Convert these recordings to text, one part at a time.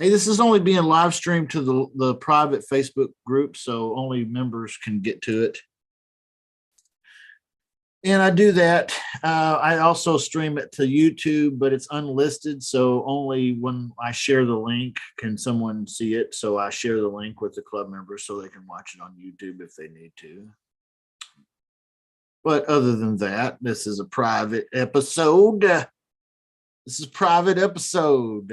Hey, this is only being live streamed to the private Facebook group, so only members can get to it. And I do that. I also stream it to YouTube, but it's unlisted. So only when I share the link can someone see it. So I share the link with the club members so they can watch it on YouTube if they need to. But other than that, this is a private episode. This is a private episode.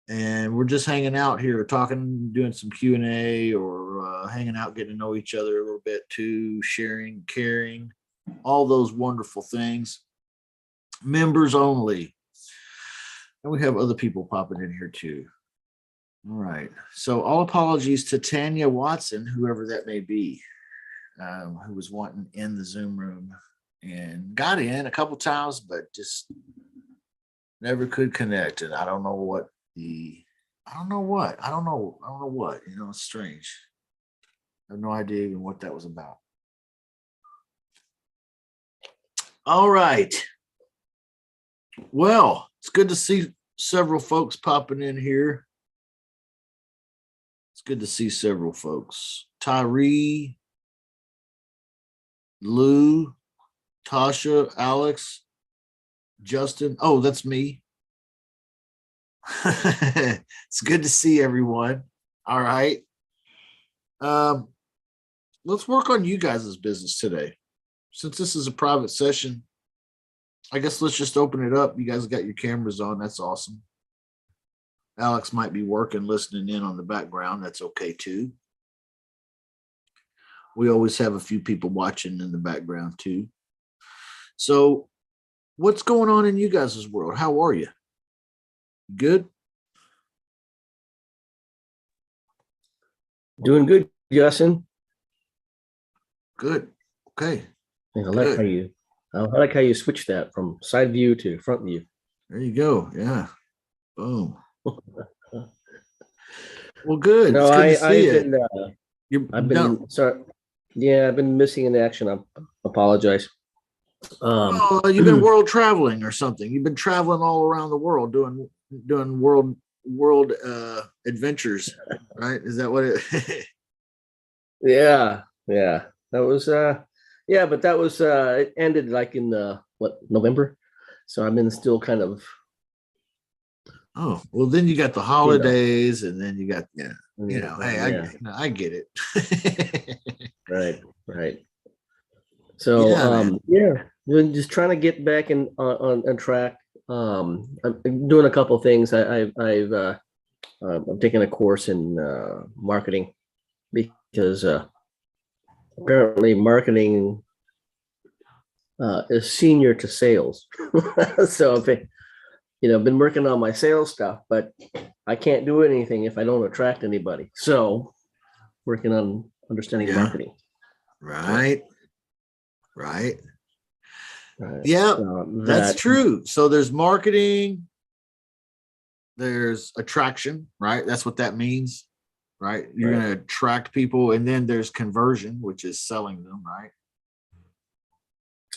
And we're just hanging out here, talking, doing some Q&A, or hanging out, getting to know each other a little bit too, sharing, caring, all those wonderful things. Members only. And we have other people popping in here too. All right. So all apologies to Tanya Watson, whoever that may be, who was wanting in the Zoom room and got in a couple times, but just never could connect. And I don't know what. I don't know what. It's strange. I have no idea even what that was about. All right. Well, it's good to see several folks popping in here. It's good to see several folks. Tyree, Lou, Tasha, Alex, Justin. Oh, that's me. It's good to see everyone. All right. Let's work on you guys' business today. Since this is a private session, I guess let's just open it up. You guys got your cameras on. That's awesome. Alex might be working, listening in on the background. That's okay too. We always have a few people watching in the background too. So what's going on in you guys' world? How are you? Good. Doing good, Justin. Good. Okay. I like how you switched that from side view to front view. There you go. Yeah. Boom. Well, good. No, it's good I've been sorry. Yeah, I've been missing in action. I apologize. You've been world traveling or something. You've been traveling all around the world doing world adventures, right? Is that what it? Yeah. That was but that was it ended like in November. So I've been still kind of. Oh, well, then you got the holidays, and then you got hey, I get it. Right. So just trying to get back on track. I'm doing a couple of things. I'm taking a course in marketing because apparently marketing is senior to sales. So I've been working on my sales stuff, but I can't do anything if I don't attract anybody. So working on understanding marketing. Right. Yeah, that's true. So there's marketing, there's attraction, right? That's what that means, right? You're going to attract people, and then there's conversion, which is selling them, right?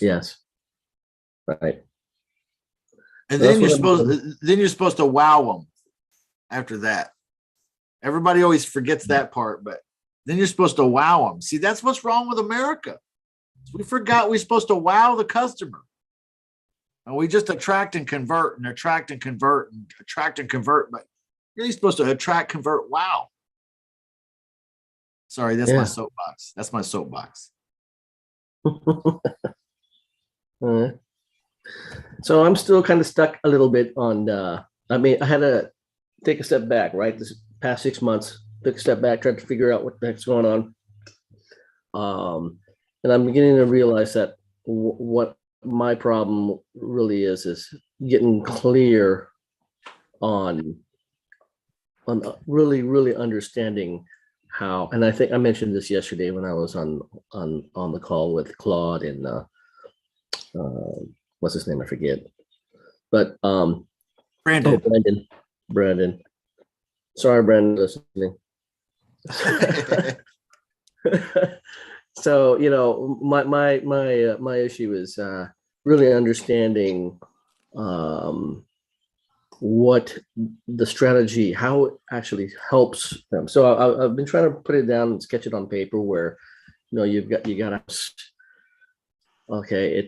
Yes. Right. And then you're supposed to wow them after that. Everybody always forgets that part, but then you're supposed to wow them. See, that's what's wrong with America. We forgot we're supposed to wow the customer. And we just attract and convert and attract and convert and attract and convert, but you're really supposed to attract, convert, wow. Sorry, that's my soapbox. That's my soapbox. So I'm still kind of stuck a little bit on I had to take a step back, right? This past 6 months, took a step back, tried to figure out what the heck's going on. And I'm beginning to realize that what my problem really is getting clear on really understanding how, and I think I mentioned this yesterday when I was on the call with Claude and what's his name? I forget. But Brandon. Sorry, Brandon, listening. So my issue is really understanding what the strategy, how it actually helps them. So I've been trying to put it down and sketch it on paper where, you got okay,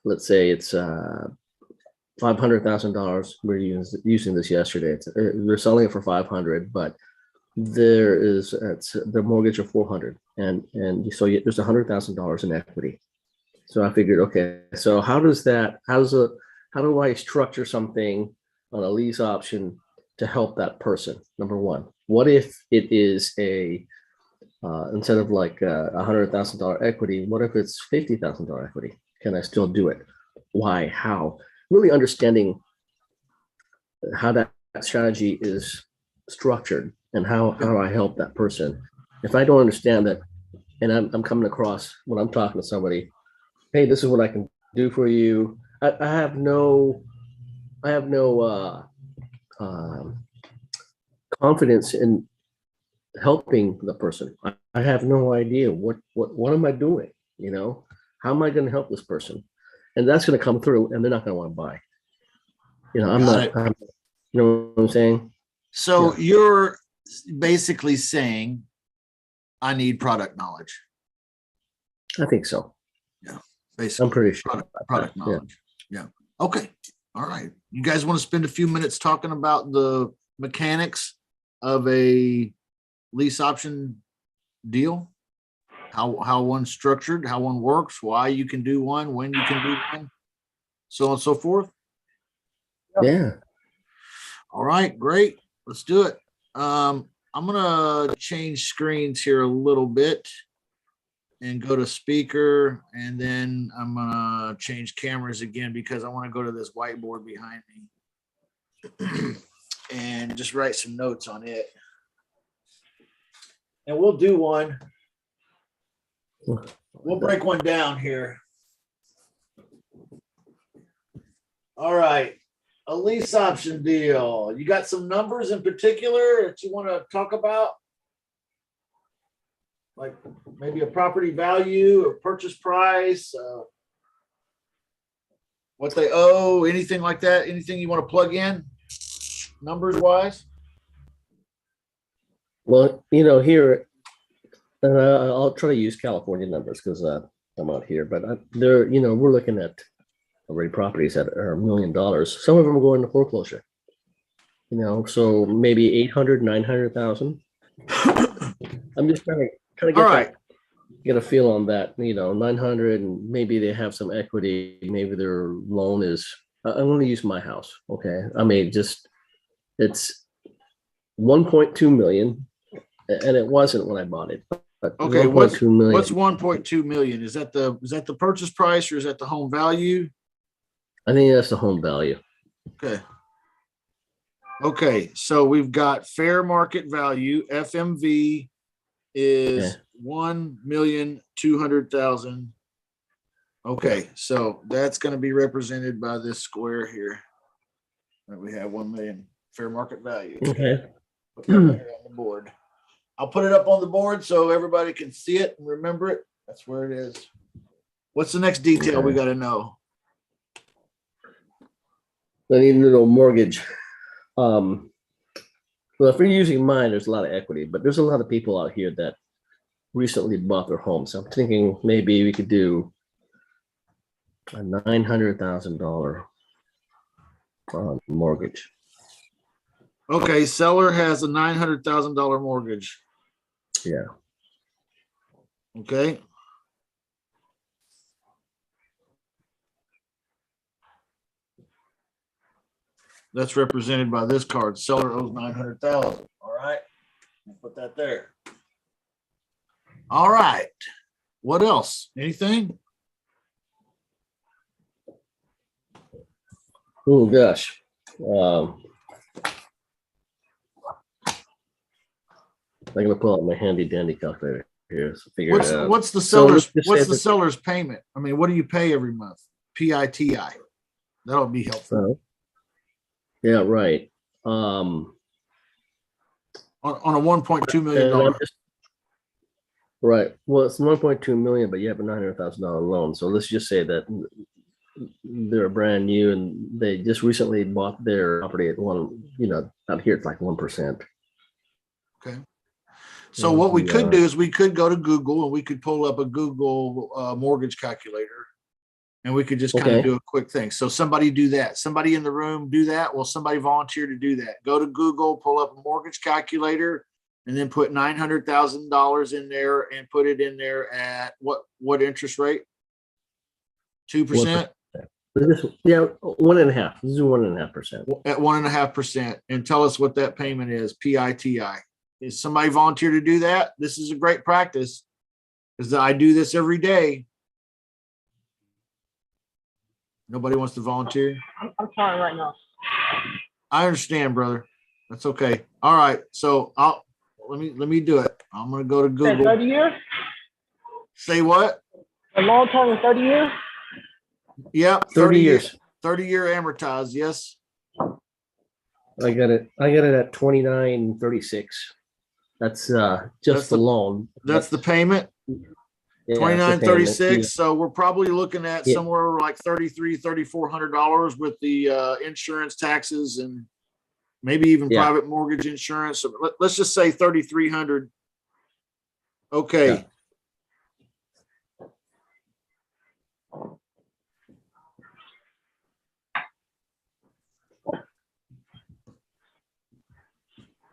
let's say it's $500,000. We're using this yesterday. We're selling it for 500, but the mortgage of 400, and so there's $100,000 in equity. So I figured, okay, so how do I structure something on a lease option to help that person? Number one, what if it is instead of like $100,000 equity, what if it's $50,000 equity? Can I still do it? Why? How? Really understanding how that strategy is structured and how do I help that person? If I don't understand that, and I'm coming across when I'm talking to somebody, hey, this is what I can do for you. I have no confidence in helping the person. I have no idea what am I doing? How am I going to help this person? And that's going to come through, and they're not going to want to buy. You know what I'm saying? So Yeah. you're basically saying, I need product knowledge. I think so. Yeah, basically. I'm pretty sure. Product knowledge. Yeah. Okay. All right. You guys want to spend a few minutes talking about the mechanics of a lease option deal? How one's structured, how one works, why you can do one, when you can do one, so on and so forth. Yeah. All right, great. Let's do it. I'm gonna change screens here a little bit and go to speaker, and then I'm gonna change cameras again because I want to go to this whiteboard behind me and just write some notes on it. And we'll do one. We'll break one down here. All right. A lease option deal. You got some numbers in particular that you want to talk about? Like maybe a property value or purchase price, what they owe, anything like that? Anything you want to plug in numbers wise? Well, here, I'll try to use California numbers because I'm out here, but we're looking at already properties that are $1 million. Some of them are going to foreclosure. So maybe 800, 900,000. I'm just trying to get All right. Get a feel on that. 900, and maybe they have some equity. Maybe their loan is. I'm going to use my house. Okay, I mean, it's 1.2 million, and it wasn't when I bought it. But Okay, 1.2 million. What's 1.2 million? Is that the purchase price or is that the home value? I think that's the home value. Okay. Okay, so we've got fair market value. FMV is 1,200,000. Okay, so that's going to be represented by this square here. That we have 1 million fair market value. Okay. Put that here on the board. I'll put it up on the board so everybody can see it and remember it. That's where it is. What's the next detail we got to know? I need to know mortgage. Well, if you're using mine, there's a lot of equity, but there's a lot of people out here that recently bought their homes. So I'm thinking maybe we could do a $900,000 mortgage. Okay, seller has a $900,000 mortgage. Yeah. Okay. That's represented by this card. Seller owes 900,000. All right. I'll put that there. All right. What else? Anything? Oh gosh. I'm gonna pull out my handy dandy calculator here to figure it out. What's the seller's payment? I mean, what do you pay every month? PITI. That'll be helpful. Yeah, right. On a $1.2 million. Right. Well, it's 1.2 million, but you have a $900,000 loan. So let's just say that they're brand new and they just recently bought their property at one, out here it's like 1%. Okay. So what we could do is we could go to Google and we could pull up a Google mortgage calculator, and we could just kind of Okay. do a quick thing. So somebody do that. Somebody in the room do that. Will somebody volunteer to do that? Go to Google, pull up a mortgage calculator, and then put $900,000 in there and put it in there at what interest rate? 2%? Yeah, 1.5%. This is 1.5%. At 1.5%, and tell us what that payment is. PITI. Is somebody volunteer to do that? This is a great practice because I do this every day. Nobody wants to volunteer. I'm trying right now. I understand, brother. That's okay. All right. So let me do it. I'm gonna go to Google. 30 years? Say what? A long term in 30 years? Yep. 30 years. 30-year amortized. Yes. I got it at 2936. That's just the loan. That's the payment. Yeah, 2936. So we're probably looking at somewhere like $3,400 with the insurance, taxes, and maybe even private mortgage insurance. So let's just say 3,300. Okay. Yeah.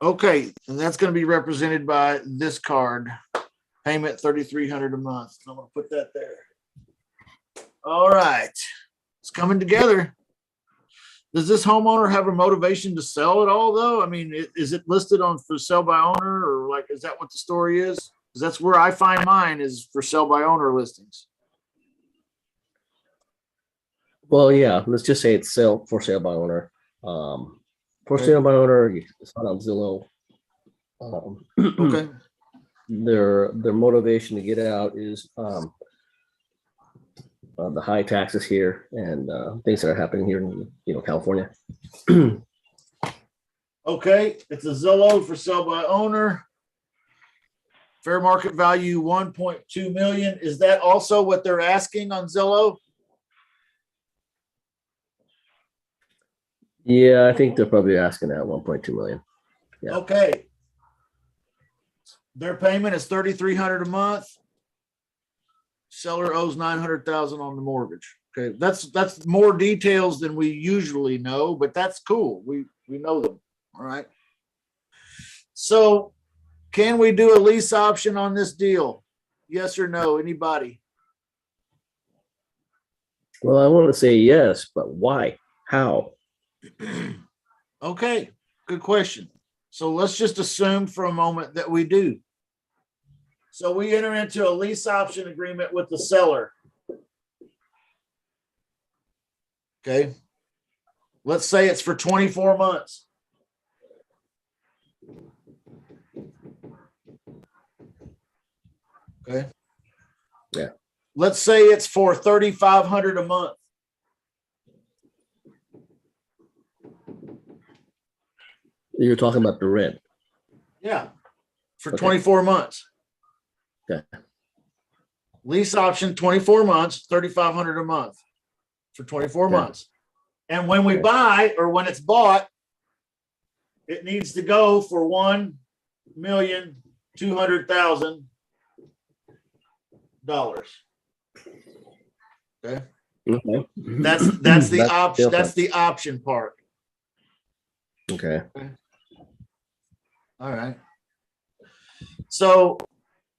Okay, and that's going to be represented by this card. Payment $3,300 a month. I'm going to put that there. All right, it's coming together. Does this homeowner have a motivation to sell it all, though? I mean, is it listed on for sale by owner, or like, is that what the story is? Because that's where I find mine is for sale by owner listings. Well, yeah, let's just say it's for sale by owner. For Okay. sale by owner, it's not on Zillow. Okay. Their motivation to get out is the high taxes here and things that are happening here in California. Okay, it's a Zillow for sale by owner. Fair market value 1.2 million. Is that also what they're asking on Zillow? Yeah, I think they're probably asking that 1.2 million. Yeah. Okay. Their payment is $3,300 a month. Seller owes $900,000 on the mortgage. Okay, that's more details than we usually know, but that's cool. We know them. All right. So, can we do a lease option on this deal? Yes or no? Anybody? Well, I want to say yes, but why? How? Okay, good question. So let's just assume for a moment that we do. So we enter into a lease option agreement with the seller. Okay. Let's say it's for 24 months. Okay. Yeah. Let's say it's for $3,500 a month. You're talking about the rent. Yeah. For Okay. 24 months. Okay. Lease option 24 months, $3,500 a month for 24 Okay. months. And when we buy or when it's bought, it needs to go for $1,200,000. Okay. Okay. That's the option. That's the option part. Okay. All right. So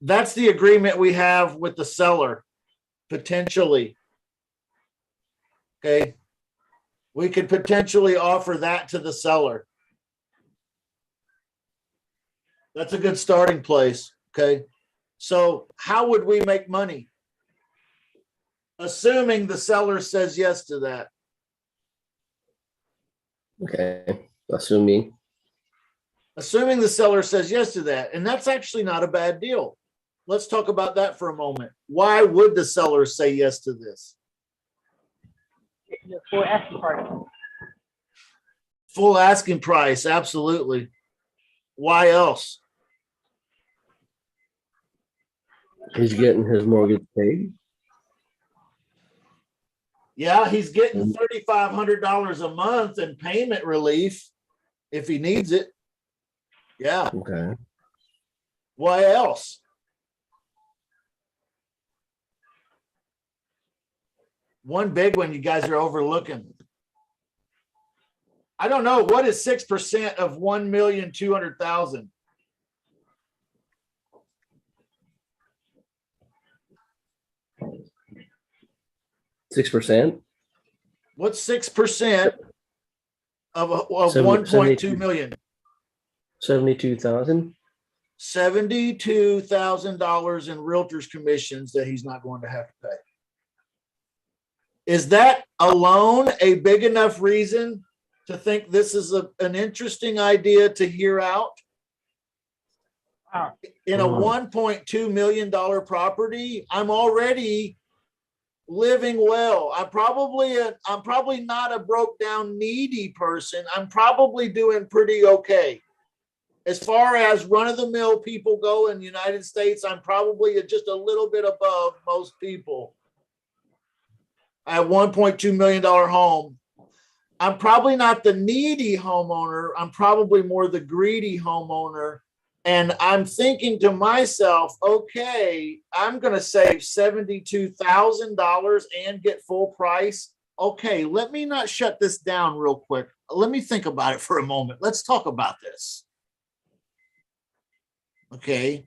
that's the agreement we have with the seller, potentially. Okay. We could potentially offer that to the seller. That's a good starting place. Okay. So how would we make money? Assuming the seller says yes to that. Okay. Assuming the seller says yes to that. And that's actually not a bad deal. Let's talk about that for a moment. Why would the seller say yes to this? For asking price. Full asking price, absolutely. Why else? he's getting his mortgage paid. Yeah, he's getting $3,500 a month in payment relief if he needs it. Yeah. Okay. What else? One big one you guys are overlooking. I don't know. What is 6% of 1,200,000? %6. What's 6% of 1.2 million? 72,000. $72,000 in realtor's commissions that he's not going to have to pay. Is that alone a big enough reason to think this is an interesting idea to hear out? Wow. In a $1.2 million property, I'm already living well. I'm probably not a broke down needy person. I'm probably doing pretty okay. As far as run of the mill people go in the United States, I'm probably just a little bit above most people. I have $1.2 million home. I'm probably not the needy homeowner. I'm probably more the greedy homeowner. And I'm thinking to myself, okay, I'm going to save $72,000 and get full price. Okay, let me not shut this down real quick. Let me think about it for a moment. Let's talk about this. Okay,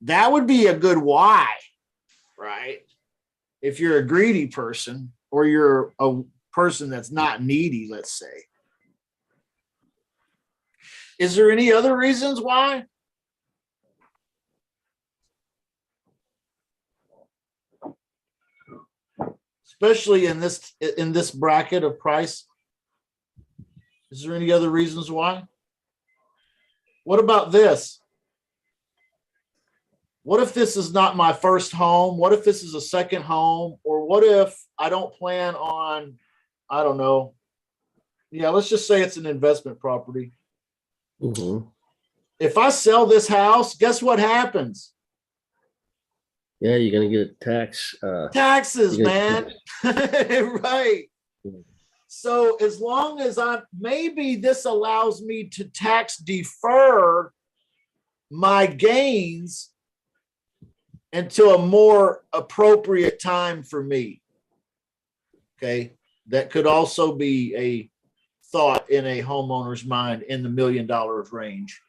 that would be a good why, right? If you're a greedy person or you're a person that's not needy, let's say. Is there any other reasons why? Especially in this bracket of price. Is there any other reasons why? What about this? What if this is not my first home? What if this is a second home? Or what if I don't plan on, I don't know. Yeah, let's just say it's an investment property. Mm-hmm. If I sell this house, guess what happens? Yeah, you're gonna get tax. Taxes, man. Right. So as long as maybe this allows me to tax defer my gains until a more appropriate time for me. Okay. That could also be a thought in a homeowner's mind in the $1 million range.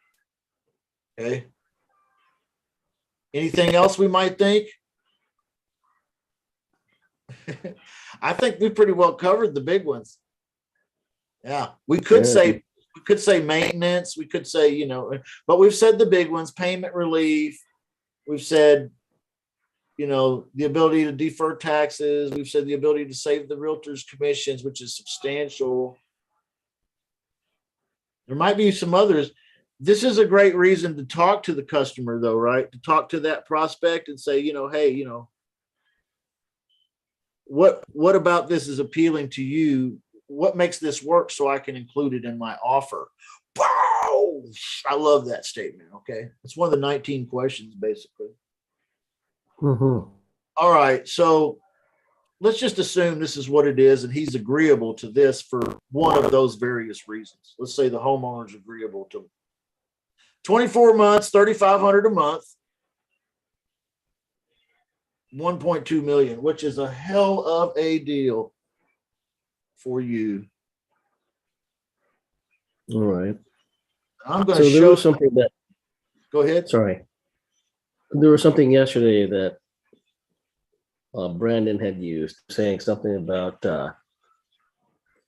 Okay. Anything else we might think? I think we pretty well covered the big ones. Yeah. We could say maintenance. We could say, but we've said the big ones, payment relief. We've said, the ability to defer taxes. We've said the ability to save the realtor's commissions, which is substantial. There might be some others. This is a great reason to talk to the customer, though, right? To talk to that prospect and say, hey, what about this is appealing to you? What makes this work so I can include it in my offer? Wow! I love that statement. Okay. It's one of the 19 questions, basically. Mm-hmm. All right. So let's just assume this is what it is, and he's agreeable to this for one of those various reasons. Let's say the homeowner's agreeable to 24 months, $3,500 a month, 1.2 million, which is a hell of a deal for you. All right. I'm going to So there show was something that. Go ahead. Sorry. There was something yesterday that Brandon had used, saying something about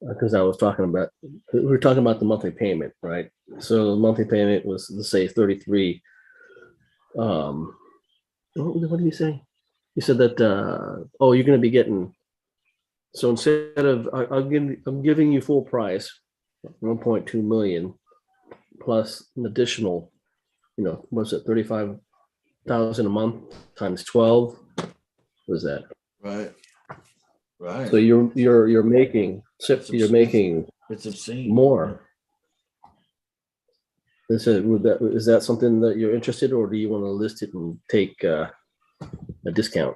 because I was talking about, we were talking about the monthly payment, right? So the monthly payment was, let's say, 33. What did he say? He said that you're going to be getting. So instead of I'm giving you full price, 1.2 million plus an additional, what's it, 35,000 a month times 12. What is that? Right. Right. So you're making it's obscene. more. Is that something that you're interested in, or do you want to list it and take a discount?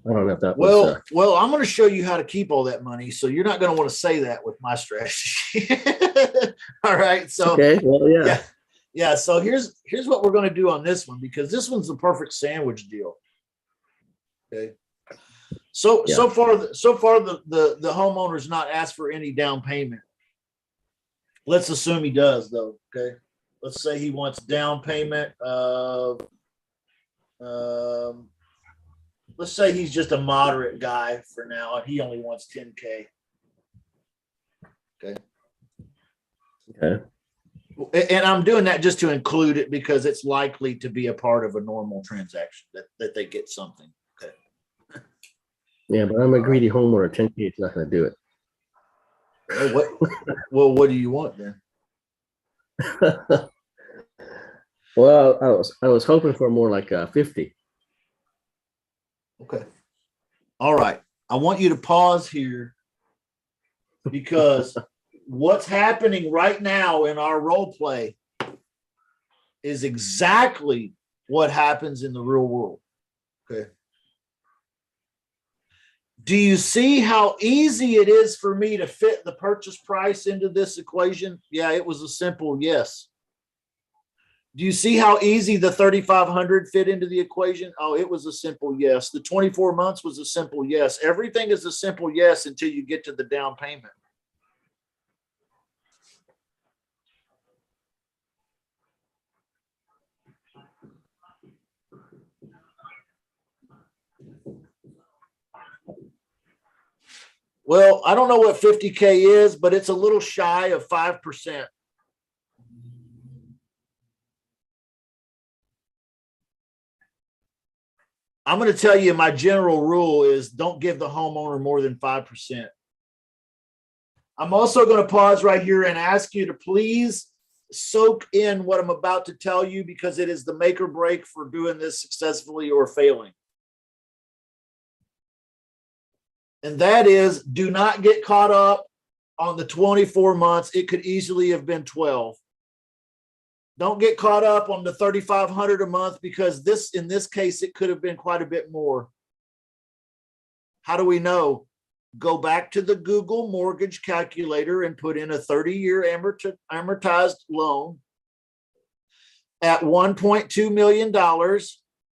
I don't know if that was. Well, I'm going to show you how to keep all that money. So you're not going to want to say that with my strategy. All right. So Okay. Well, yeah. yeah. Yeah. So here's what we're going to do on this one, because this one's the perfect sandwich deal. Okay. So Yeah. so far the homeowner's not asked for any down payment. Let's assume he does though. Okay. Let's say he wants down payment of let's say he's just a moderate guy for now and he only wants 10K. Okay. Okay. And I'm doing that just to include it because it's likely to be a part of a normal transaction that they get something. Okay. Yeah, but I'm a greedy homeowner. 10K is not going to do it. What do you want then? Well, I was hoping for more like 50. Okay. All right. I want you to pause here because what's happening right now in our role play is exactly what happens in the real world. Okay. Do you see how easy it is for me to fit the purchase price into this equation? Yeah, it was a simple yes. Do you see how easy the 3,500 fit into the equation? Oh, it was a simple yes. The 24 months was a simple yes. Everything is a simple yes until you get to the down payment. Well, I don't know what 50K is, but it's a little shy of 5%. I'm going to tell you my general rule is don't give the homeowner more than 5%. I'm also going to pause right here and ask you to please soak in what I'm about to tell you because it is the make or break for doing this successfully or failing. And that is, do not get caught up on the 24 months. It could easily have been 12. Don't get caught up on the 3,500 a month because in this case, it could have been quite a bit more. How do we know? Go back to the Google mortgage calculator and put in a 30-year amortized loan at $1.2 million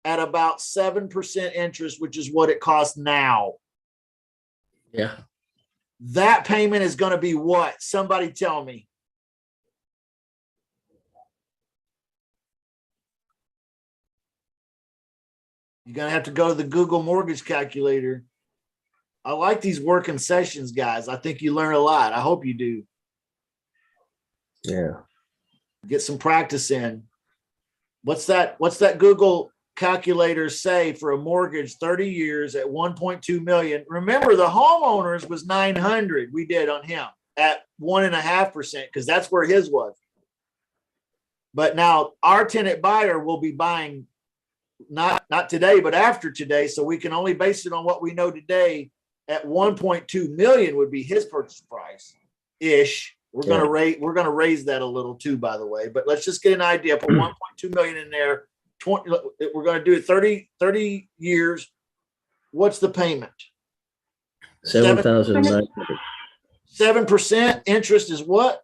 at about 7% interest, which is what it costs now. Yeah. That payment is going to be what? Somebody tell me. You're going to have to go to the Google mortgage calculator. I like these working sessions, guys. I think you learn a lot. I hope you do. Yeah. Get some practice in. What's that Google calculator say for a mortgage 30 years at 1.2 million? Remember, the homeowners was 900 we did on him at 1.5% because that's where his was. But now our tenant buyer will be buying not today, but after today. So we can only base it on what we know today. At 1.2 million would be his purchase price ish. We're going to raise that a little too, by the way, but let's just get an idea. Put 1.2 million in there. We're going to do it 30 years. What's the payment? 7,900. 7% interest is what?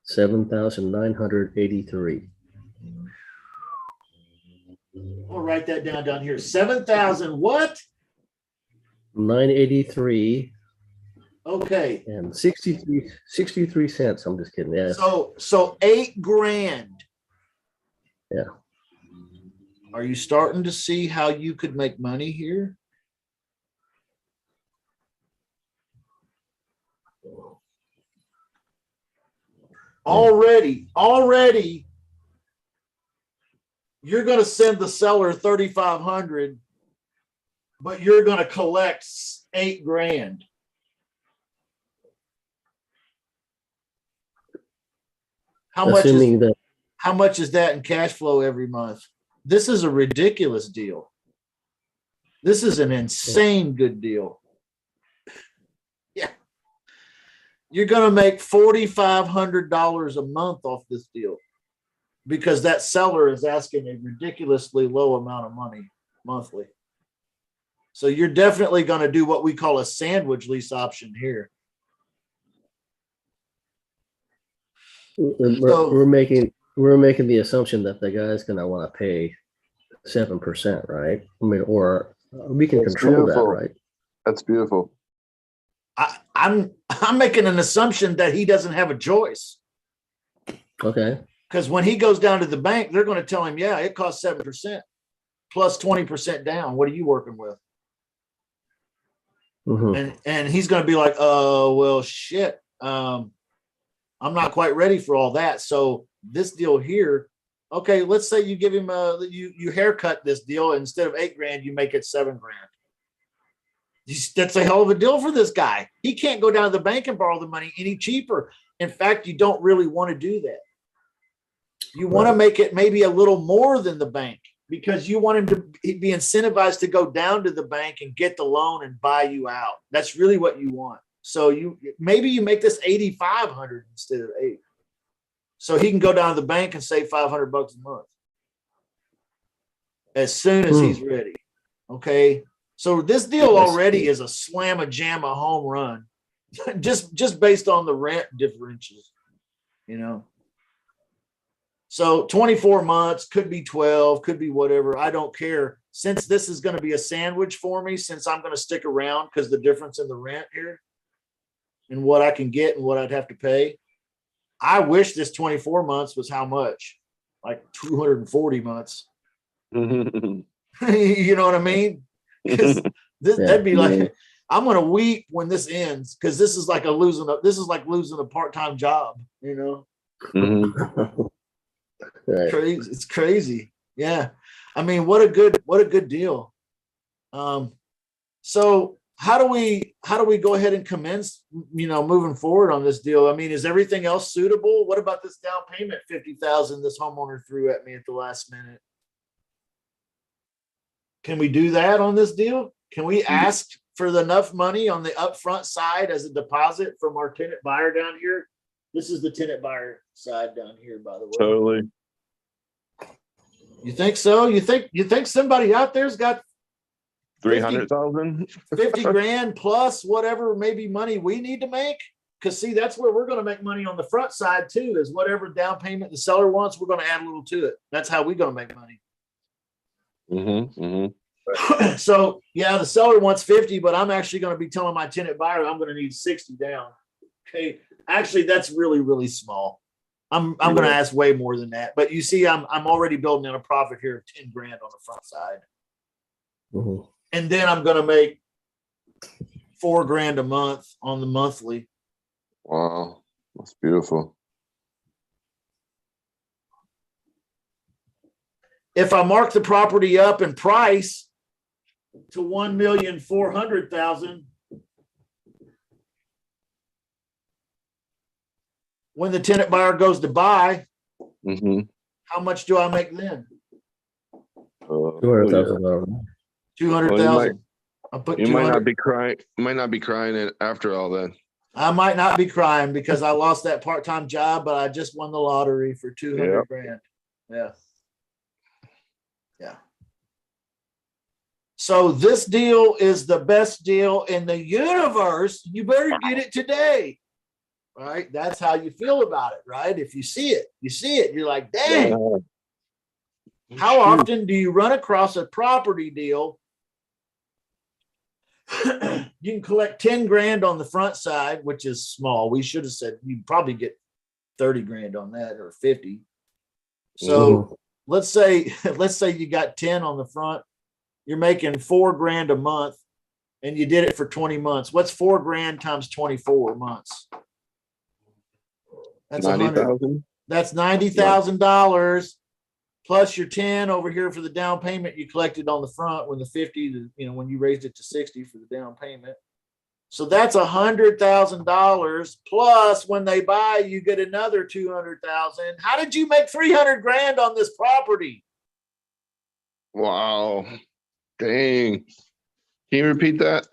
7,983. We'll write that down here. 7,000 what? 983. Okay. And 63 cents. I'm just kidding. Yeah. So $8,000. Yeah. Are you starting to see how you could make money here? Already, you're going to send the seller 3,500, but you're going to collect $8,000. How much is that in cash flow every month? This is a ridiculous deal. This is an insane good deal. Yeah. You're going to make $4,500 a month off this deal because that seller is asking a ridiculously low amount of money monthly. So you're definitely going to do what we call a sandwich lease option here. We're making the assumption that the guy's gonna want to pay 7%, right? I mean, or we can That's control that, beautiful. right? That's beautiful. I'm making an assumption that he doesn't have a choice. Okay. Because when he goes down to the bank, they're going to tell him, yeah, it costs 7% plus 20% down. What are you working with? Mhm. And he's going to be like, oh, well, shit. I'm not quite ready for all that. So this deal here, okay, let's say you give him you haircut this deal. Instead of $8,000, you make it $7,000. That's a hell of a deal for this guy. He can't go down to the bank and borrow the money any cheaper. In fact, you don't really want to do that. You want to make it maybe a little more than the bank because you want him to be incentivized to go down to the bank and get the loan and buy you out. That's really what you want. So you make this 8,500 instead of 8. So he can go down to the bank and save $500 a month as soon as he's ready. Okay. So this deal already is a slam-a-jam-a home run, just based on the rent differentials, you know. So 24 months, could be 12, could be whatever. I don't care. Since this is going to be a sandwich for me, since I'm going to stick around because the difference in the rent here and what I can get and what I'd have to pay, I wish this 24 months was how much? Like 240 months. You know what I mean? Because that'd be like, I'm going to weep when this ends because this is like losing a part-time job, you know? Right. Crazy. It's crazy. Yeah. I mean, what a good deal. So how do we go ahead and commence, moving forward on this deal? I mean, is everything else suitable? What about this down payment, 50,000 this homeowner threw at me at the last minute? Can we do that on this deal? Can we ask for enough money on the upfront side as a deposit from our tenant buyer down here? This is the tenant buyer side down here, by the way. Totally. You think so? You think somebody out there's got 300,000, 50 grand plus whatever maybe money we need to make? Because see, that's where we're going to make money on the front side too, is whatever down payment the seller wants, we're going to add a little to it. That's how we're going to make money. So yeah, the seller wants 50, but I'm actually going to be telling my tenant buyer I'm going to need 60 down. Okay. Actually, that's really, really small. I'm going to ask way more than that. But you see, I'm already building in a profit here of 10 grand on the front side. And then I'm going to make $4,000 a month on the monthly. Wow. That's beautiful. If I mark the property up in price to $1,400,000, when the tenant buyer goes to buy, how much do I make then? $200,000. 200,000. I put you 200. might not be crying. You might not be crying it after all that. I might not be crying because I lost that part-time job, but I just won the lottery for 200 grand. Yeah. Yeah. So this deal is the best deal in the universe. You better get it today. Right? That's how you feel about it, right? If you see it, you're like, dang. How often do you run across a property deal? You can collect 10 grand on the front side, which is small. We should have said you'd probably get 30 grand on that or 50. So let's say you got 10 on the front. You're making $4,000 a month and you did it for 20 months. What's $4,000 times 24 months? That's 90,000. That's $90,000 plus your 10 over here for the down payment you collected on the front when the 50, when you raised it to 60 for the down payment. So that's $100,000 plus when they buy, you get another 200,000. How did you make 300 grand on this property? Wow. Dang. Can you repeat that?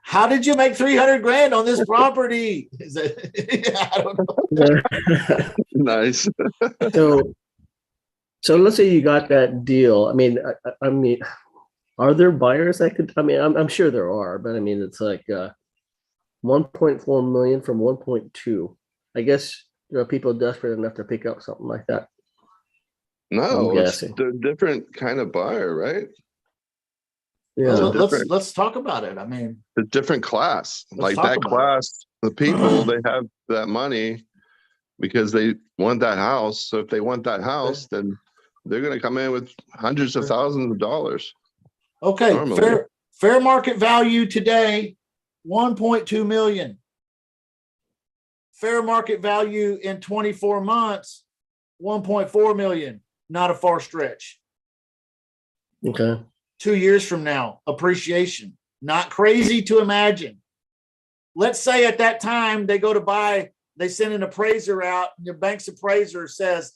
How did you make 300 grand on this property? I don't know. Nice. So So let's say you got that deal. I mean, I mean, are there buyers that could? I mean, I'm sure there are, but I mean, it's like 1.4 million from 1.2. I guess there are people desperate enough to pick up something like that. No, it's guessing. a different kind of buyer, right? Well, Yeah. different- let's talk about it. I mean, A different class. Like talk that about it. class, the people, they have that money because they want that house. So if they want that house, then they're gonna come in with hundreds of thousands of dollars. okay, Normally. fair market value today, 1.2 million. Fair market value in 24 months, 1.4 million. Not a far stretch. Okay. 2 years from now, appreciation. Not crazy to imagine. Let's say at that time they go to buy, they send an appraiser out, and your bank's appraiser says,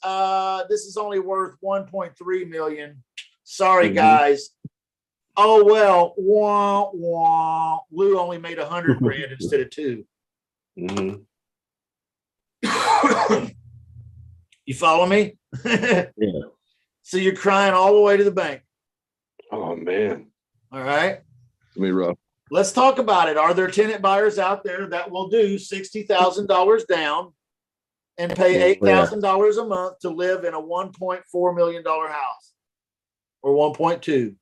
this is only worth 1.3 million. Sorry, Mhm. guys. Oh, well, wah, wah. Lou only made 100 grand instead of 2. Mhm. You follow me? Yeah. So you're crying all the way to the bank. Oh man, All right. it's gonna be rough. Let's talk about it. Are there tenant buyers out there that will do $60,000 down and pay $8,000 a month to live in a $1.4 million house or 1.2?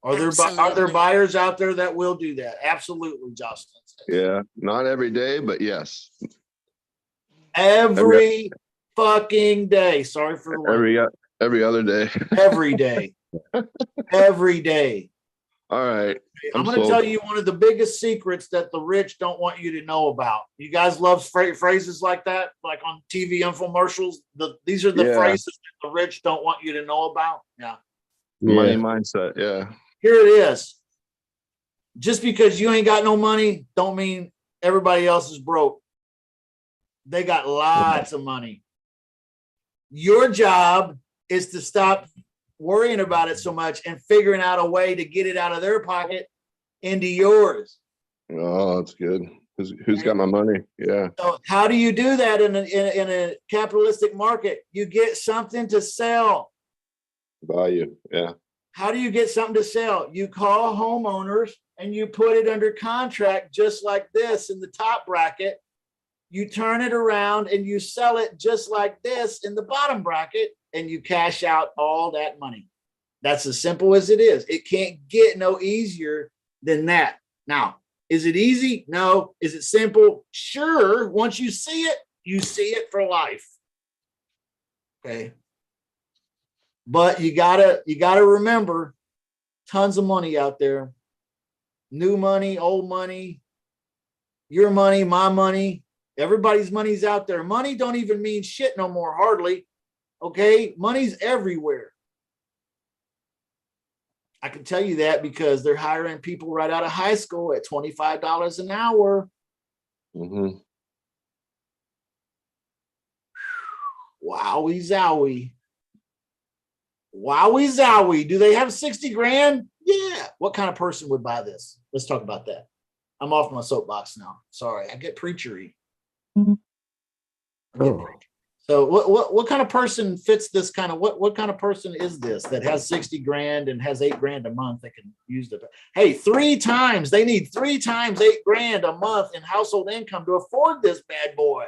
Are there Absolutely. buyers out there that will do that? Absolutely, Justin. Yeah, not every day, but yes, Every fucking day. Sorry for the language. every other day. Every day. Every day. All right, I'm going to tell you one of the biggest secrets that the rich don't want you to know about. You guys love phrases like that, like on TV infomercials. These are the Yeah. phrases that the rich don't want you to know about. Yeah. money mindset. Yeah, Here it is. Just because you ain't got no money, don't mean everybody else is broke. They got lots of money. Your job is to stop worrying about it so much and figuring out a way to get it out of their pocket into yours. oh, that's good. Who's got my money? Yeah, So how do you do that in a capitalistic market? You get something to sell. value. Yeah, How do you get something to sell? You call homeowners and you put it under contract just like this in the top bracket. You turn it around and you sell it just like this in the bottom bracket, and you cash out all that money. That's as simple as it is. It can't get no easier than that. Now, is it easy? No. Is it simple? Sure. Once you see it for life. Okay. But you gotta remember, tons of money out there. New money, old money, your money, my money. Everybody's money's out there. Money don't even mean shit no more, hardly. Okay, money's everywhere. I can tell you that because they're hiring people right out of high school at $25 an hour. mm-hmm. Wowie zowie. Wowie zowie. Do they have 60 grand? Yeah. What kind of person would buy this? Let's talk about that. I'm off my soapbox now. Sorry, I get preachery. Oh. So what kind of person fits this kind of what kind of person is this that has 60 grand and has 8 grand a month that can use the hey 3 times they need 3 times 8 grand a month in household income to afford this bad boy.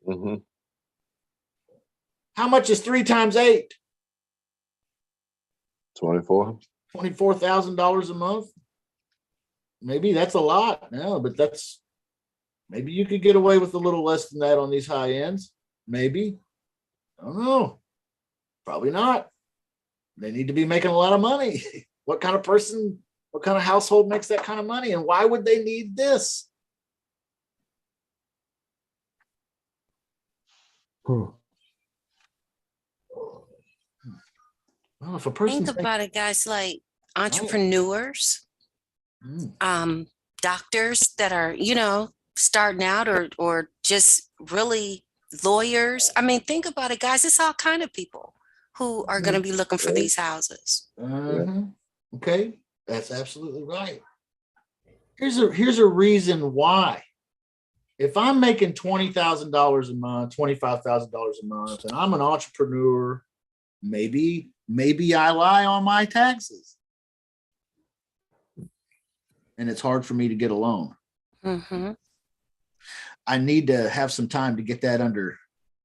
Mm-hmm. How much is 3 times 8? 24. $24,000 a month. Maybe that's a lot. No, but that's maybe you could get away with a little less than that on these high ends. Maybe. I don't know. Probably not. They need to be making a lot of money. What kind of person, what kind of household makes that kind of money? And why would they need this? Hmm. Well, if a person Think about it, guys, like entrepreneurs, doctors that are, starting out or just really lawyers. I mean, think about it, guys. It's all kind of people who are going to be looking for these houses. Okay, that's absolutely right. Here's a reason why. If I'm making $20,000 a month, $25,000 a month, and I'm an entrepreneur maybe I lie on my taxes. And it's hard for me to get a loan. Mm-hmm. I need to have some time to get that under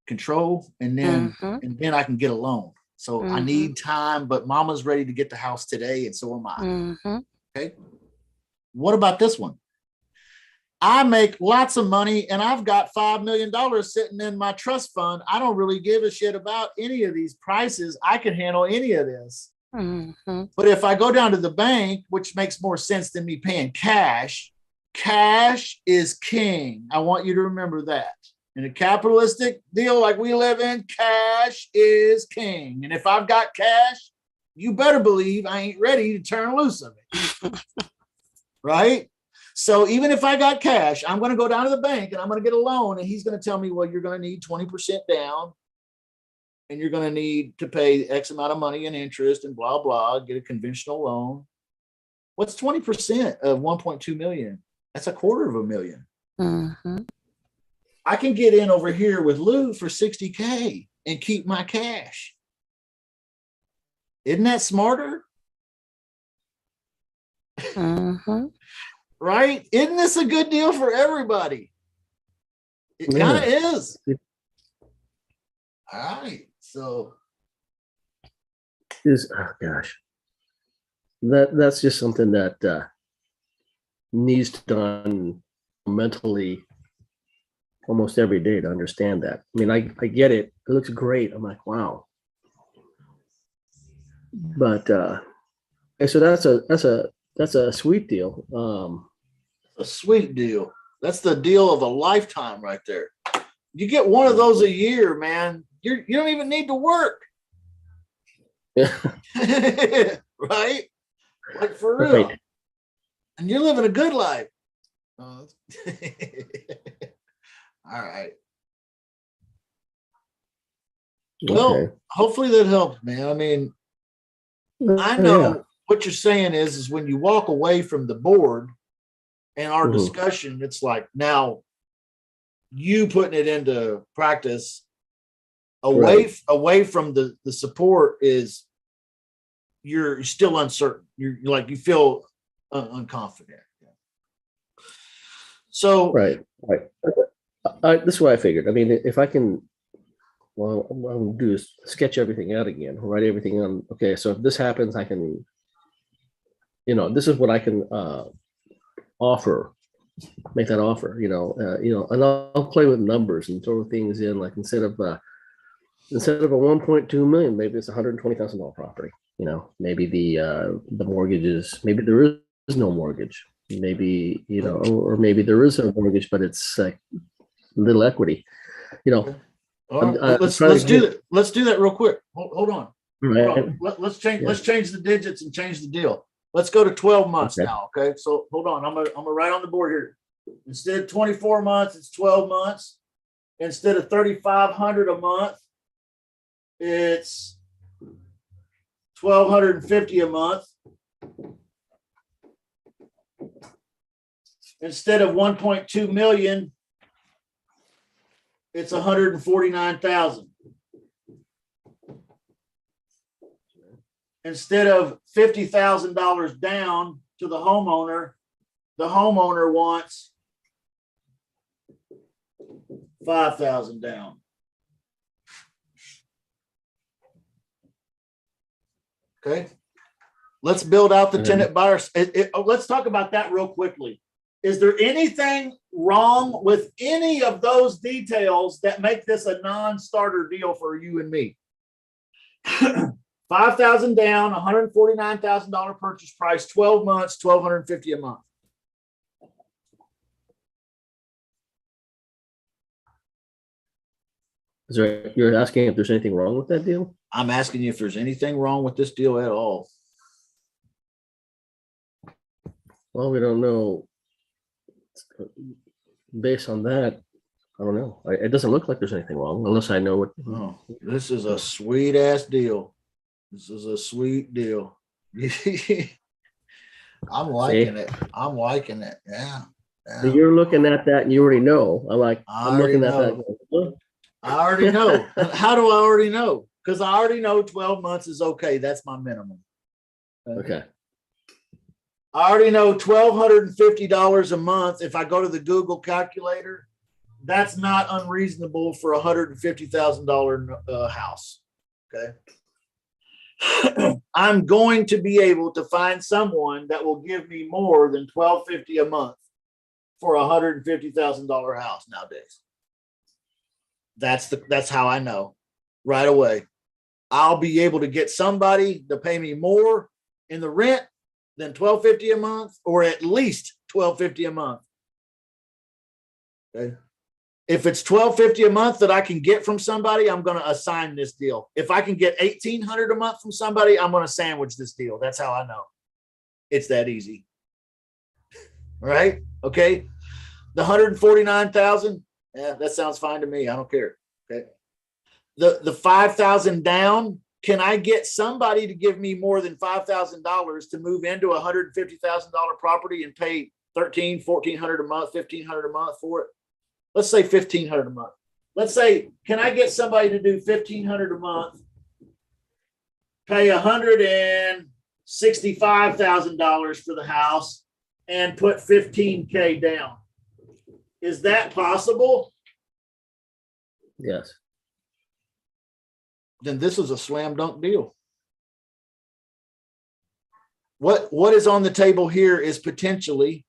control, and then I can get a loan. So I need time, but mama's ready to get the house today, and so am I. Okay. What about this one? I make lots of money and I've got $5 million sitting in my trust fund. I don't really give a shit about any of these prices. I can handle any of this. But if I go down to the bank, which makes more sense than me paying cash, cash is king. I want you to remember that. In a capitalistic deal like we live in, cash is king. And if I've got cash, you better believe I ain't ready to turn loose of it. Right? So even if I got cash, I'm going to go down to the bank and I'm going to get a loan, and he's going to tell me, well, you're going to need 20% down, and you're going to need to pay X amount of money in interest and blah, blah, get a conventional loan. What's 20% of 1.2 million? That's $250,000. I can get in over here with Lou for $60K and keep my cash. Isn't that smarter? Right? Isn't this a good deal for everybody? It kind of is. All right. So oh gosh. That's just something that needs to be done mentally almost every day to understand that. I mean, I get it. It looks great. I'm like, wow. But so that's a sweet deal. a sweet deal. That's the deal of a lifetime right there. You get one of those a year, man. You don't even need to work. Yeah. Right? Like for real. Right. And you're living a good life. All right. Well, Okay. hopefully that helps, man. I mean, I know what you're saying is when you walk away from the board and our discussion, it's like now you putting it into practice away from the support is you're still uncertain. You're like, you feel unconfident. So Right. This is what I figured. I mean, if I can, well, what I'm gonna do is sketch everything out again, write everything on. Okay, so if this happens, I can, this is what I can offer, make that offer. And I'll play with numbers and throw things in. Like instead of a 1.2 million, maybe it's $120,000 property. Maybe the mortgages, maybe there is no mortgage. Maybe or maybe there is a mortgage, but it's like little equity. Let's do that. Let's do that real quick. Hold on. Right. Hold on. Let's change. Yeah. Let's change the digits and change the deal. Let's go to 12 months now. Okay. So hold on. I'm gonna write on the board here. Instead of 24 months, it's 12 months. Instead of 3,500 a month, it's 1,250 a month. Instead of 1.2 million, it's 149,000. Instead of $50,000 down to the homeowner wants 5,000 down. Okay. Let's build out the tenant buyers. Let's talk about that real quickly. Is there anything wrong with any of those details that make this a non-starter deal for you and me? 5,000 down, $149,000 purchase price, 12 months, $1,250 a month. You're asking if there's anything wrong with that deal? I'm asking you if there's anything wrong with this deal at all. Well, we don't know. Based on that, I don't know. It doesn't look like there's anything wrong, unless I know what. Oh, this is a sweet ass deal. This is a sweet deal. I'm liking it. I'm liking it. Yeah. So you're looking at that and you already know. I'm looking at that. I already know. How do I already know? because I already know 12 months is okay. That's my minimum. Okay. I already know $1,250 a month. If I go to the Google calculator, that's not unreasonable for $150,000 house. Okay. I'm going to be able to find someone that will give me more than $1,250 a month for $150,000 house nowadays. That's how I know right away. I'll be able to get somebody to pay me more in the rent than $1,250 a month, or at least $1,250 a month. Okay. If it's $1,250 a month that I can get from somebody, I'm going to assign this deal. If I can get $1,800 a month from somebody, I'm going to sandwich this deal. That's how I know. It's that easy. Right? Okay. The 149,000, yeah, that sounds fine to me. I don't care. Okay. The 5,000 down, can I get somebody to give me more than $5,000 to move into a $150,000 property and pay $1,300, $1,400 a month, $1,500 a month for it? Let's say $1,500 a month. Let's say, can I get somebody to do $1,500 a month, pay $165,000 for the house, and put $15K down? Is that possible? Yes. Then this is a slam dunk deal. What is on the table here is potentially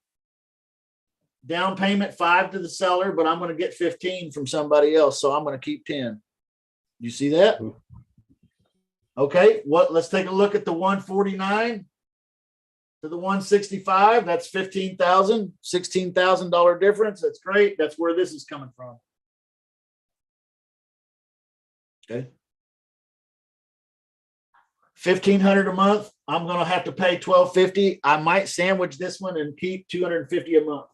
down payment 5 to the seller, but I'm going to get 15 from somebody else, so I'm going to keep 10. You see that? Okay. Let's take a look at the 149 to the 165. That's $15,000, $16,000 difference. That's great. That's where this is coming from. Okay. $1,500 a month. I'm going to have to pay $1,250. I might sandwich this one and keep $250 a month.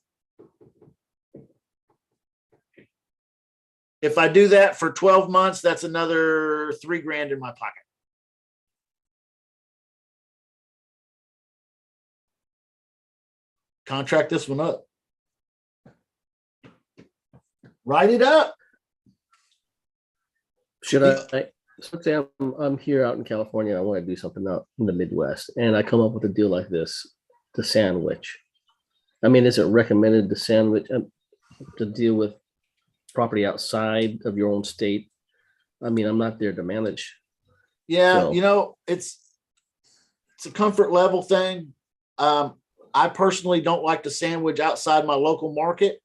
If I do that for 12 months, that's another $3,000 in my pocket. Contract this one up. Write it up. Should I let's say I'm here out in California, I want to do something out in the Midwest, and I come up with a deal like this to sandwich. I mean, is it recommended to sandwich to deal with property outside of your own state? I mean, I'm not there to manage. Yeah, So- it's a comfort level thing. I personally don't like to sandwich outside my local market.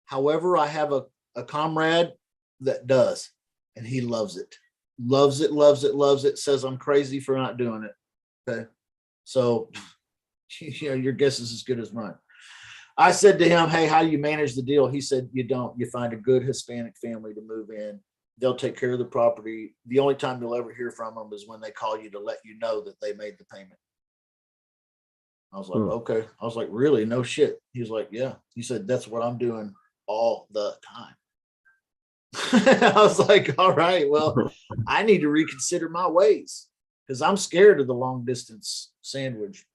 However, I have a comrade that does, and he loves it. Loves it, loves it, loves it. Says I'm crazy for not doing it. Okay. So, your guess is as good as mine. I said to him, hey, how do you manage the deal? He said, you don't. You find a good Hispanic family to move in. They'll take care of the property. The only time you'll ever hear from them is when they call you to let you know that they made the payment. I was like, okay. I was like, really? No shit. He was like, yeah. He said, that's what I'm doing all the time. I was like, all right, well, I need to reconsider my ways because I'm scared of the long distance sandwich.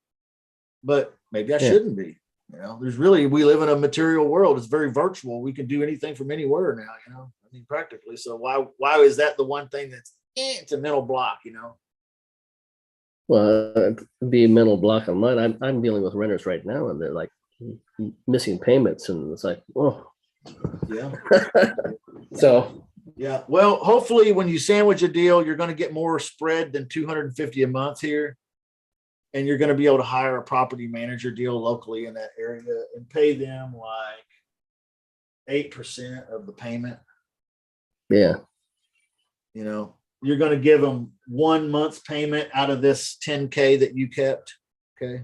But maybe I shouldn't be. We live in a material world. It's very virtual. We can do anything from anywhere now, I mean, practically. So why is that the one thing that's it's a mental block, Well, it'd be a mental block on mine. I'm dealing with renters right now, and they're like missing payments, and it's like, oh, Yeah. So Yeah. Well, hopefully when you sandwich a deal, you're going to get more spread than $250 a month here. And you're going to be able to hire a property manager deal locally in that area and pay them like 8% of the payment. yeah, You're going to give them 1 month's payment out of this 10K that you kept. Okay.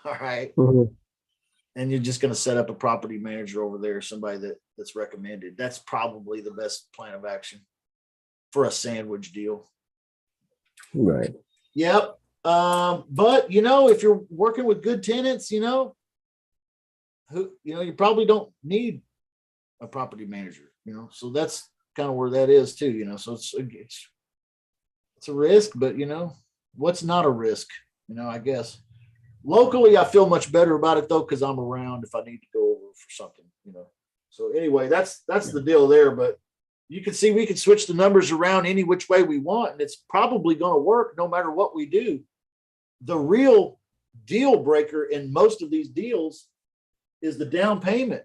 All right. Mhm. And you're just going to set up a property manager over there, somebody that's recommended. That's probably the best plan of action for a sandwich deal. Right. Yep. But if you're working with good tenants, you probably don't need a property manager, so that's kind of where that is too, so it's a risk, but what's not a risk, I guess. Locally, I feel much better about it though, because I'm around if I need to go over for something, So anyway, that's the deal there. But you can see we can switch the numbers around any which way we want, and it's probably going to work no matter what we do. The real deal breaker in most of these deals is the down payment.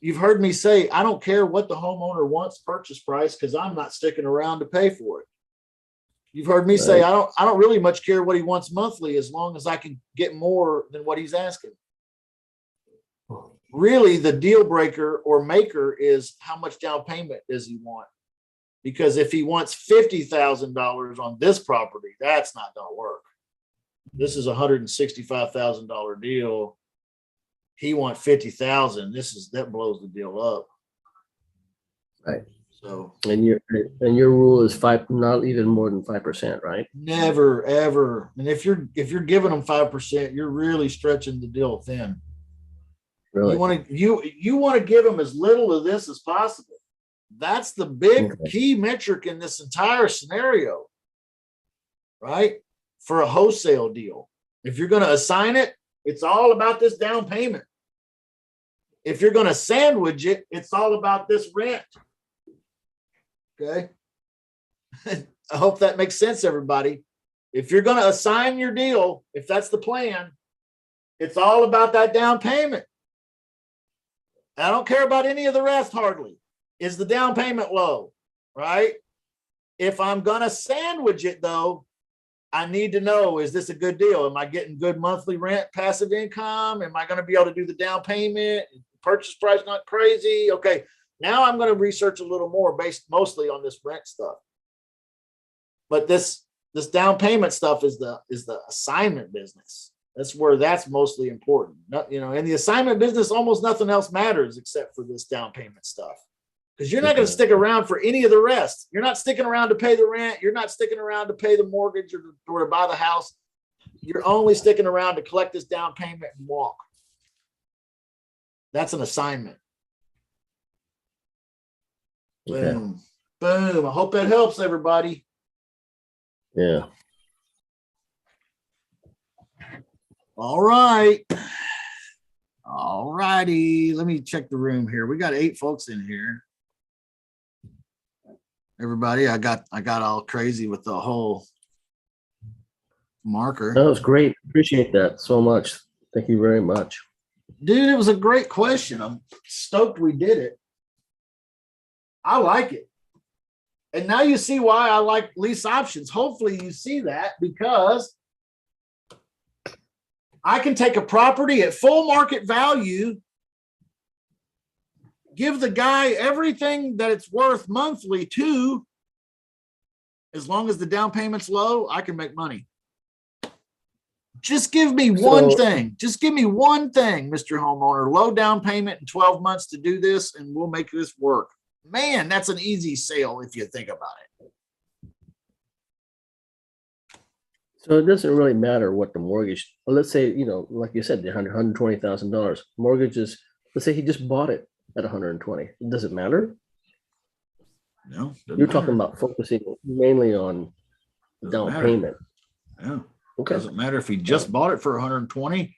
You've heard me say, I don't care what the homeowner wants purchase price because I'm not sticking around to pay for it. You've heard me say, I don't really much care what he wants monthly as long as I can get more than what he's asking. Really, the deal breaker or maker is how much down payment does he want? Because if he wants $50,000 on this property, that's not going to work. This is a $165,000 deal. He wants 50,000. That blows the deal up. Right. So and your rule is 5, not even more than 5%, right? never ever. And if you're giving them 5%, you're really stretching the deal thin. Really? You want to give them as little of this as possible. That's the big key metric in this entire scenario, right? For a wholesale deal. If you're going to assign it, it's all about this down payment. If you're going to sandwich it, it's all about this rent. Okay. I hope that makes sense, everybody. If you're going to assign your deal, if that's the plan, it's all about that down payment. I don't care about any of the rest hardly. Is the down payment low, right? If I'm going to sandwich it though, I need to know, is this a good deal? Am I getting good monthly rent, passive income? Am I going to be able to do the down payment? Purchase price not crazy? Okay, now I'm going to research a little more based mostly on this rent stuff. But this down payment stuff is the assignment business. That's where that's mostly important. In the assignment business, almost nothing else matters except for this down payment stuff. Because you're not going to stick around for any of the rest. You're not sticking around to pay the rent. You're not sticking around to pay the mortgage or to buy the house. You're only sticking around to collect this down payment and walk. That's an assignment. Okay. Boom. Boom. I hope that helps everybody. Yeah. All right. All righty. Let me check the room here. We got 8 folks in here. Everybody, I got all crazy with the whole marker. That was great. Appreciate that so much. Thank you very much. Dude, it was a great question. I'm stoked we did it. I like it. And now you see why I like lease options. Hopefully you see that, because I can take a property at full market value, give the guy everything that it's worth monthly too. As long as the down payment's low, I can make money. Just give me one thing. Just give me one thing, Mr. Homeowner. Low down payment in 12 months to do this, and we'll make this work. Man, that's an easy sale if you think about it. So it doesn't really matter what the mortgage, well, let's say, like you said, the $120,000 mortgage is, let's say he just bought it at 120. Does it matter? No. You're talking about focusing mainly on down payment. Yeah. Okay. Doesn't matter if he just bought it for 120.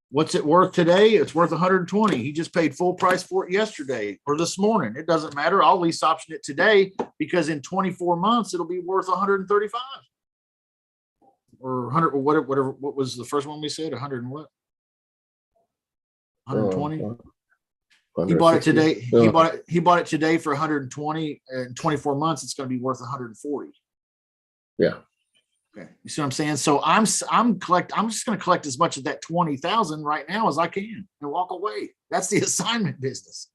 What's it worth today? It's worth 120. He just paid full price for it yesterday or this morning. It doesn't matter. I'll lease option it today because in 24 months it'll be worth 135 or 100 or whatever. What was the first one we said? 100 and what? 120. He bought it today. He bought it today for 120. In 24 months, it's going to be worth 140. Yeah. Okay. You see what I'm saying? So I'm just going to collect as much of that 20,000 right now as I can and walk away. That's the assignment business.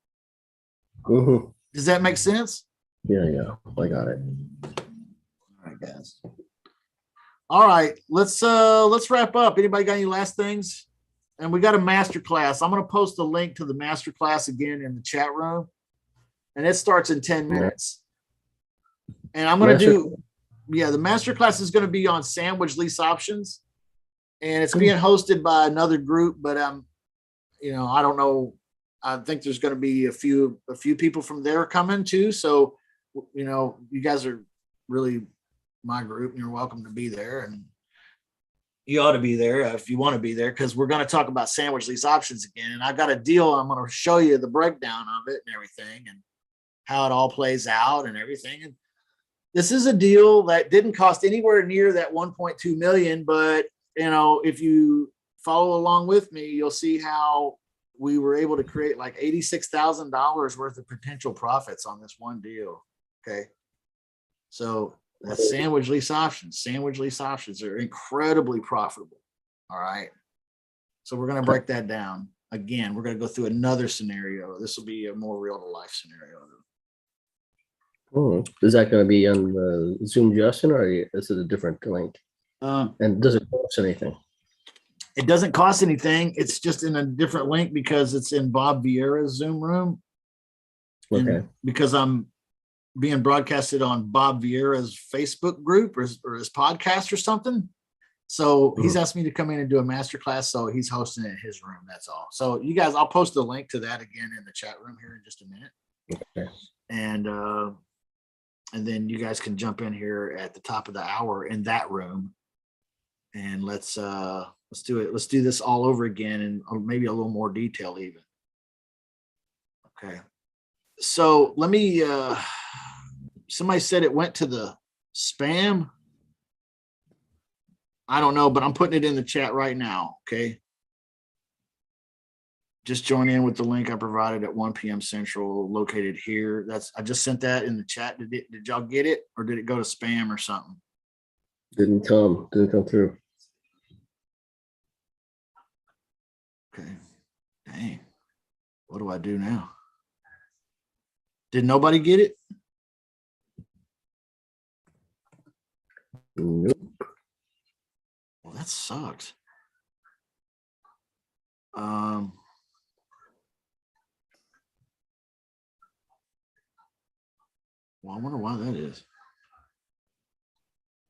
Mm-hmm. Does that make sense? Yeah. I got it. All right, guys. All right, let's wrap up. Anybody got any last things? And we got a master class. I'm going to post a link to the master class again in the chat room, and it starts in 10 minutes. And I'm going to the master class is going to be on sandwich lease options, and it's being hosted by another group, but I don't know. I think there's going to be a few people from there coming too. So, you guys are really my group, and you're welcome to be there. And You ought to be there if you want to be there, because we're going to talk about sandwich lease options again. And I got a deal. I'm going to show you the breakdown of it and everything and how it all plays out and everything. And this is a deal that didn't cost anywhere near that 1.2 million. But, you know, if you follow along with me, you'll see how we were able to create like $86,000 worth of potential profits on this one deal. Okay. So that's sandwich lease options. Sandwich lease options are incredibly profitable. All right. So we're going to break that down. Again, we're going to go through another scenario. This will be a more real to life scenario. Oh, is that going to be on the Zoom, Justin, or is it a different link? And does it cost anything? It doesn't cost anything. It's just in a different link because it's in Bob Vieira's Zoom room. Okay. And because I'm being broadcasted on Bob Vieira's Facebook group or his podcast or something. So he's asked me to come in and do a masterclass. So he's hosting it in his room. That's all. So you guys, I'll post a link to that again in the chat room here in just a minute. Okay. And then you guys can jump in here at the top of the hour in that room. And let's do it. Let's do this all over again and maybe a little more detail even. Okay. So let me, somebody said it went to the spam. I don't know, but I'm putting it in the chat right now. Okay. Just join in with the link I provided at 1 p.m. Central, located here. I just sent that in the chat. Did y'all get it, or did it go to spam or something? Didn't come through. Okay. Dang. What do I do now? Did nobody get it? Nope. Well, that sucks. Well, I wonder why that is.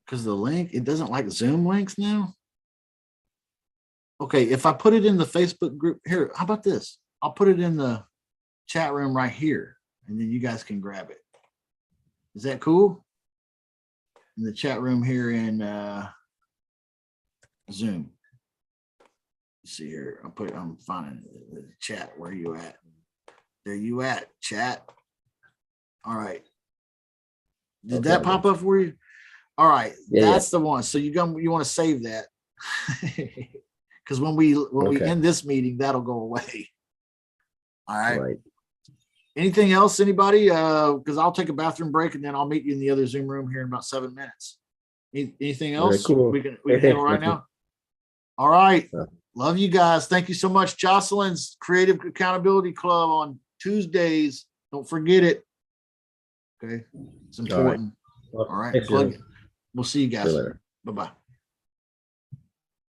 Because the link, it doesn't like Zoom links now. Okay, if I put it in the Facebook group here, how about this? I'll put it in the chat room right here, and then you guys can grab it. Is that cool? In the chat room here in Zoom. Let's see here. I'm finding the chat. Where you at? There you at, chat. All right. Did that pop up for you? All right, that's the one. So you want to save that. Because when we end this meeting, that'll go away. All right. Anything else, anybody? Because I'll take a bathroom break and then I'll meet you in the other Zoom room here in about 7 minutes. Anything else? Cool. We can handle right now. All right. Love you guys. Thank you so much. Jocelyn's Creative Accountability Club on Tuesdays. Don't forget it. Okay. It's important. All right. All right. We'll see you guys. See you later. Bye-bye.